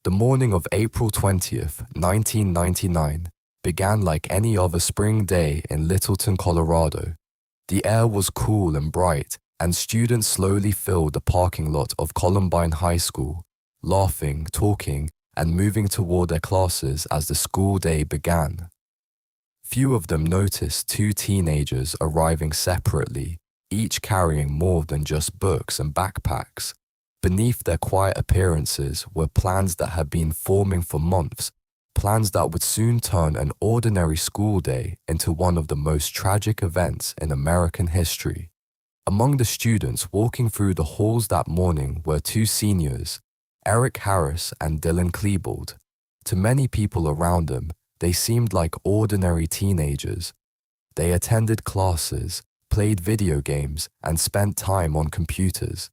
The morning of April 20th, 1999, began like any other spring day in Littleton, Colorado. The air was cool and bright, and students slowly filled the parking lot of Columbine High School, laughing, talking, and moving toward their classes as the school day began. Few of them noticed two teenagers arriving separately, each carrying more than just books and backpacks. Beneath their quiet appearances were plans that had been forming for months, plans that would soon turn an ordinary school day into one of the most tragic events in American history. Among the students walking through the halls that morning were two seniors, Harris and Dylan Klebold. To many people around them, they seemed like ordinary teenagers. They attended classes, played video games, and spent time on computers.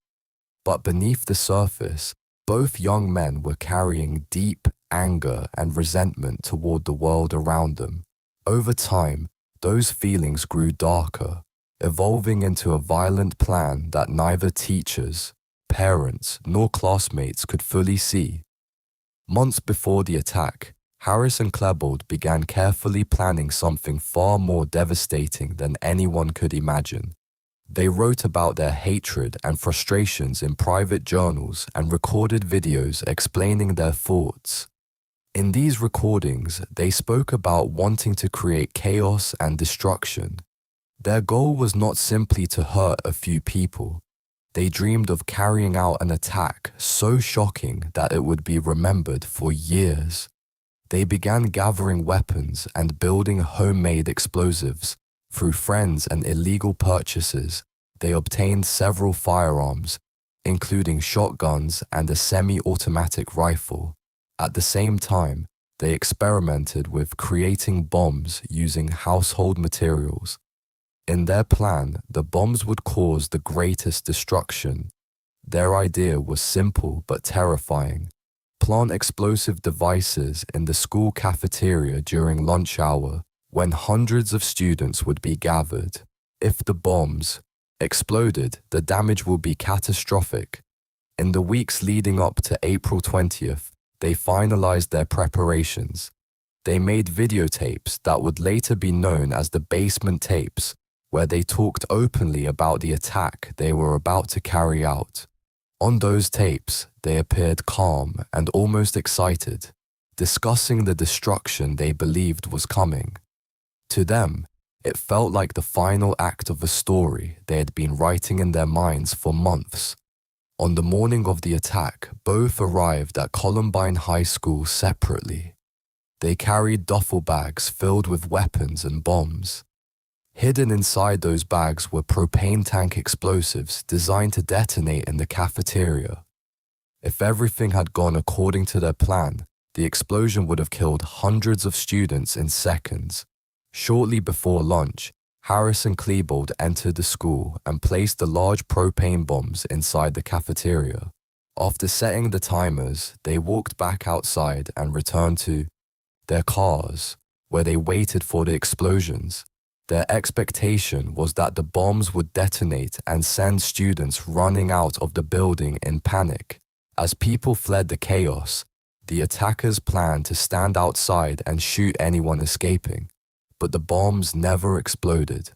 But beneath the surface, both young men were carrying deep anger and resentment toward the world around them. Over time, those feelings grew darker, evolving into a violent plan that neither teachers, parents, nor classmates could fully see. Months before the attack, Harris and Klebold began carefully planning something far more devastating than anyone could imagine. They wrote about their hatred and frustrations in private journals and recorded videos explaining their thoughts. In these recordings, they spoke about wanting to create chaos and destruction. Their goal was not simply to hurt a few people. They dreamed of carrying out an attack so shocking that it would be remembered for years. They began gathering weapons and building homemade explosives. Through friends and illegal purchases, they obtained several firearms, including shotguns and a semi-automatic rifle. At the same time, they experimented with creating bombs using household materials. In their plan, the bombs would cause the greatest destruction. Their idea was simple but terrifying. Plant explosive devices in the school cafeteria during lunch hour, when hundreds of students would be gathered. If the bombs exploded, the damage would be catastrophic. In the weeks leading up to April 20th, they finalized their preparations. They made videotapes that would later be known as the basement tapes, where they talked openly about the attack they were about to carry out. On those tapes, they appeared calm and almost excited, discussing the destruction they believed was coming. To them, it felt like the final act of a story they had been writing in their minds for months. On the morning of the attack, both arrived at Columbine High School separately. They carried duffel bags filled with weapons and bombs. Hidden inside those bags were propane tank explosives designed to detonate in the cafeteria. If everything had gone according to their plan, the explosion would have killed hundreds of students in seconds. Shortly before lunch, Harris and Klebold entered the school and placed the large propane bombs inside the cafeteria. After setting the timers, they walked back outside and returned to their cars, where they waited for the explosions. Their expectation was that the bombs would detonate and send students running out of the building in panic. As people fled the chaos, the attackers planned to stand outside and shoot anyone escaping. But the bombs never exploded.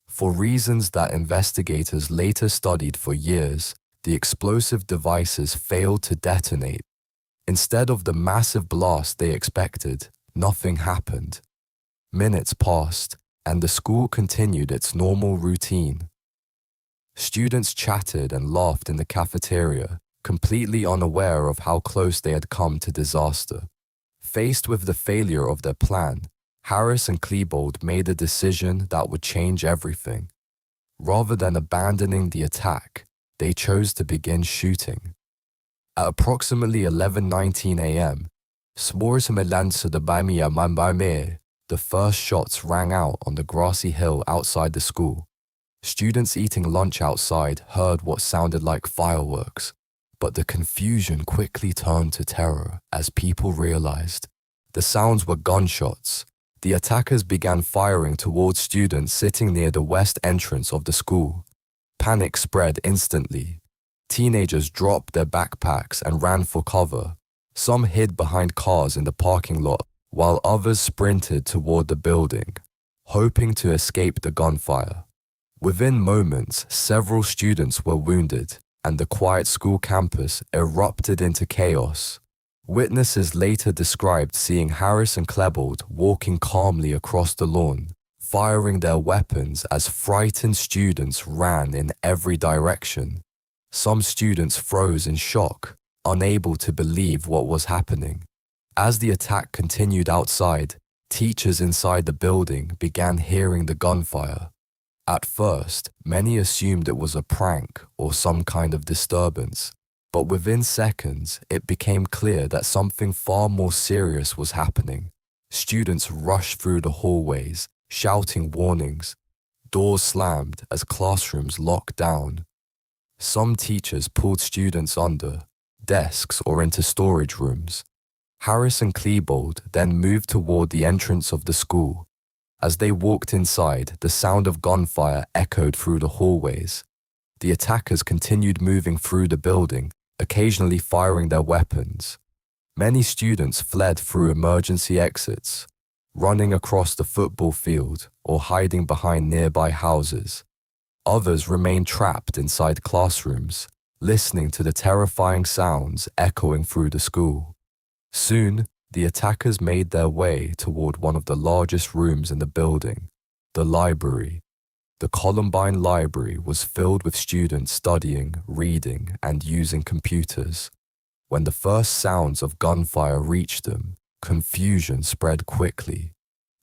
For reasons that investigators later studied for years, the explosive devices failed to detonate. Instead of the massive blast they expected, nothing happened. Minutes passed, and the school continued its normal routine. Students chatted and laughed in the cafeteria, completely unaware of how close they had come to disaster. Faced with the failure of their plan, Harris and Klebold made a decision that would change everything. Rather than abandoning the attack, they chose to begin shooting. At approximately 11:19 a.m., the first shots rang out on the grassy hill outside the school. Students eating lunch outside heard what sounded like fireworks, but the confusion quickly turned to terror as people realized. The sounds were gunshots. The attackers began firing towards students sitting near the west entrance of the school. Panic spread instantly. Teenagers dropped their backpacks and ran for cover. Some hid behind cars in the parking lot, while others sprinted toward the building, hoping to escape the gunfire. Within moments, several students were wounded, and the quiet school campus erupted into chaos. Witnesses later described seeing Harris and Klebold walking calmly across the lawn, firing their weapons as frightened students ran in every direction. Some students froze in shock, unable to believe what was happening. As the attack continued outside, teachers inside the building began hearing the gunfire. At first, many assumed it was a prank or some kind of disturbance, but within seconds, it became clear that something far more serious was happening. Students rushed through the hallways, shouting warnings. Doors slammed as classrooms locked down. Some teachers pulled students under desks or into storage rooms. Harris and Klebold then moved toward the entrance of the school. As they walked inside, the sound of gunfire echoed through the hallways. The attackers continued moving through the building, occasionally firing their weapons. Many students fled through emergency exits, running across the football field or hiding behind nearby houses. Others remained trapped inside classrooms, listening to the terrifying sounds echoing through the school. Soon, the attackers made their way toward one of the largest rooms in the building, the library. The Columbine Library was filled with students studying, reading, and using computers. When the first sounds of gunfire reached them, confusion spread quickly.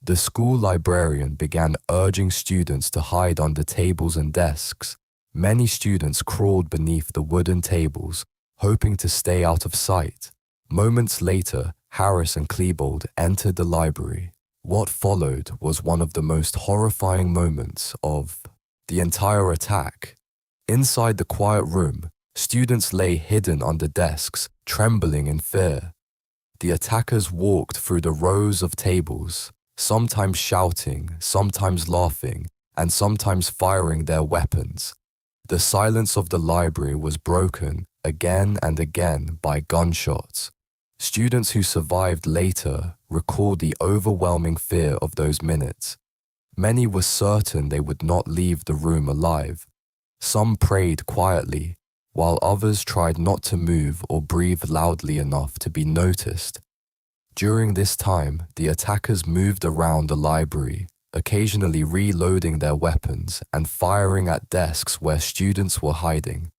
The school librarian began urging students to hide under tables and desks. Many students crawled beneath the wooden tables, hoping to stay out of sight. Moments later, Harris and Klebold entered the library. What followed was one of the most horrifying moments of the entire attack. Inside the quiet room, students lay hidden under desks, trembling in fear. The attackers walked through the rows of tables, sometimes shouting, sometimes laughing, and sometimes firing their weapons. The silence of the library was broken again and again by gunshots. Students who survived later recalled the overwhelming fear of those minutes. Many were certain they would not leave the room alive. Some prayed quietly, while others tried not to move or breathe loudly enough to be noticed. During this time, the attackers moved around the library, occasionally reloading their weapons and firing at desks where students were hiding.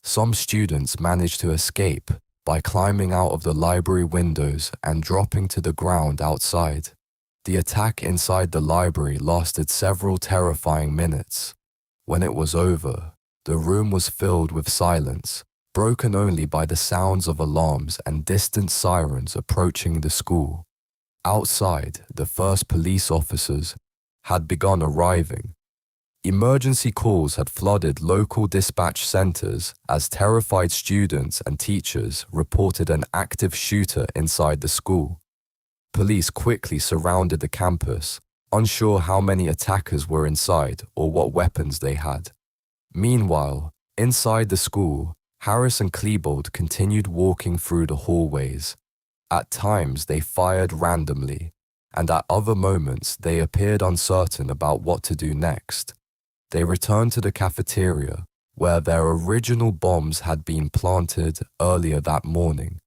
Some students managed to escape by climbing out of the library windows and dropping to the ground outside. The attack inside the library lasted several terrifying minutes. When it was over, the room was filled with silence, broken only by the sounds of alarms and distant sirens approaching the school. Outside, the first police officers had begun arriving. Emergency calls had flooded local dispatch centers as terrified students and teachers reported an active shooter inside the school. Police quickly surrounded the campus, unsure how many attackers were inside or what weapons they had. Meanwhile, inside the school, Harris and Klebold continued walking through the hallways. At times they fired randomly, and at other moments they appeared uncertain about what to do next. They returned to the cafeteria, where their original bombs had been planted earlier that morning.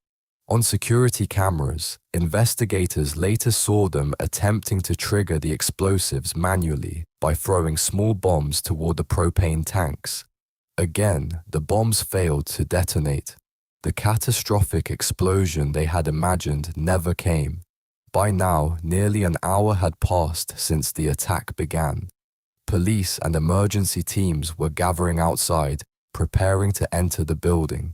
On security cameras, investigators later saw them attempting to trigger the explosives manually by throwing small bombs toward the propane tanks. Again, the bombs failed to detonate. The catastrophic explosion they had imagined never came. By now, nearly an hour had passed since the attack began. Police and emergency teams were gathering outside, preparing to enter the building.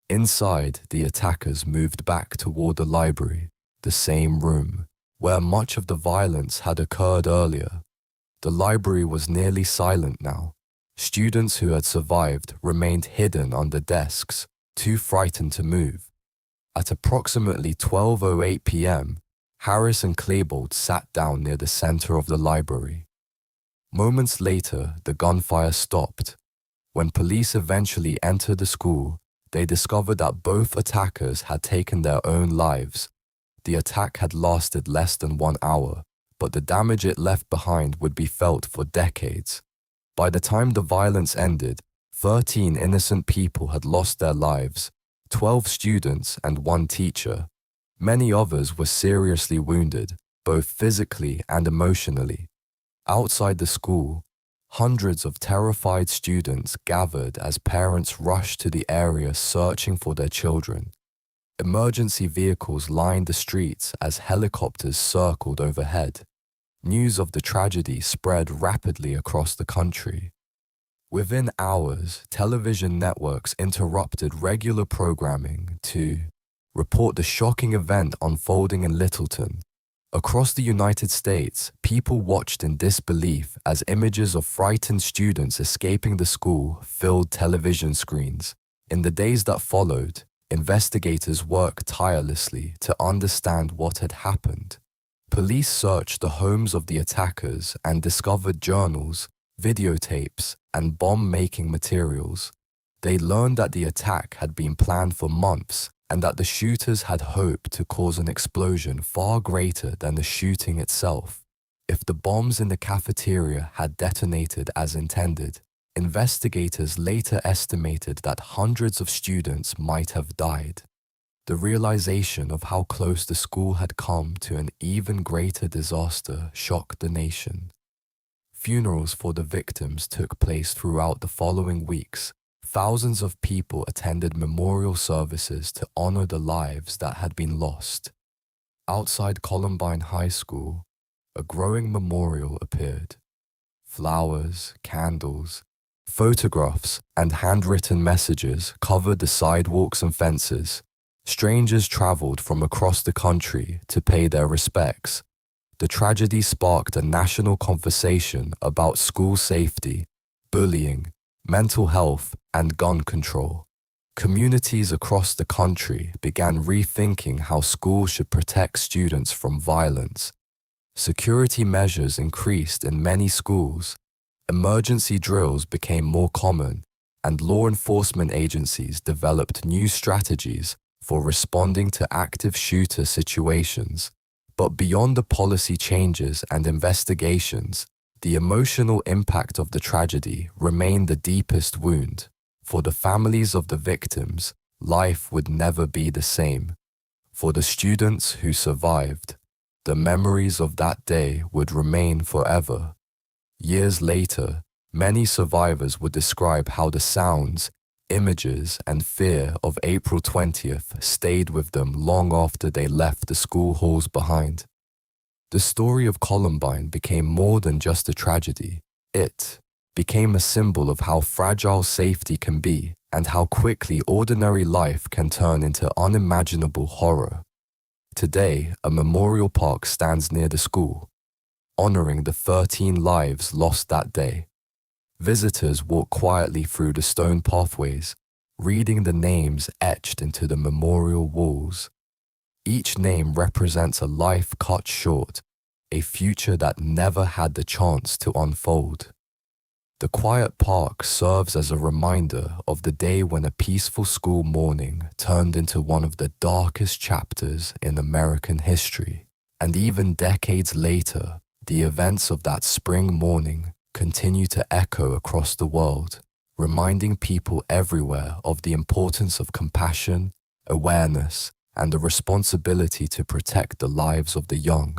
Inside, the attackers moved back toward the library, the same room, where much of the violence had occurred earlier. The library was nearly silent now. Students who had survived remained hidden under desks, too frightened to move. At approximately 12:08 p.m., Harris and Klebold sat down near the center of the library. Moments later, the gunfire stopped. When police eventually entered the school, they discovered that both attackers had taken their own lives. The attack had lasted less than 1 hour, but the damage it left behind would be felt for decades. By the time the violence ended, 13 innocent people had lost their lives, 12 students and 1 teacher. Many others were seriously wounded, both physically and emotionally. Outside the school, hundreds of terrified students gathered as parents rushed to the area searching for their children. Emergency vehicles lined the streets as helicopters circled overhead. News of the tragedy spread rapidly across the country. Within hours, television networks interrupted regular programming to report the shocking event unfolding in Littleton. Across the United States, people watched in disbelief as images of frightened students escaping the school filled television screens. In the days that followed, investigators worked tirelessly to understand what had happened. Police searched the homes of the attackers and discovered journals, videotapes, and bomb-making materials. They learned that the attack had been planned for months and that the shooters had hoped to cause an explosion far greater than the shooting itself. If the bombs in the cafeteria had detonated as intended, investigators later estimated that hundreds of students might have died. The realization of how close the school had come to an even greater disaster shocked the nation. Funerals for the victims took place throughout the following weeks. Thousands of people attended memorial services to honor the lives that had been lost. Outside Columbine High School, a growing memorial appeared. Flowers, candles, photographs, and handwritten messages covered the sidewalks and fences. Strangers traveled from across the country to pay their respects. The tragedy sparked a national conversation about school safety, bullying, mental health, and gun control. Communities across the country began rethinking how schools should protect students from violence. Security measures increased in many schools. Emergency drills became more common, and law enforcement agencies developed new strategies for responding to active shooter situations. But beyond the policy changes and investigations, the emotional impact of the tragedy remained the deepest wound. For the families of the victims, life would never be the same. For the students who survived, the memories of that day would remain forever. Years later, many survivors would describe how the sounds, images, and fear of April 20th stayed with them long after they left the school halls behind. The story of Columbine became more than just a tragedy. It became a symbol of how fragile safety can be and how quickly ordinary life can turn into unimaginable horror. Today, a memorial park stands near the school, honoring the 13 lives lost that day. Visitors walk quietly through the stone pathways, reading the names etched into the memorial walls. Each name represents a life cut short, a future that never had the chance to unfold. The quiet park serves as a reminder of the day when a peaceful school morning turned into one of the darkest chapters in American history. And even decades later, the events of that spring morning continue to echo across the world, reminding people everywhere of the importance of compassion, awareness, and the responsibility to protect the lives of the young.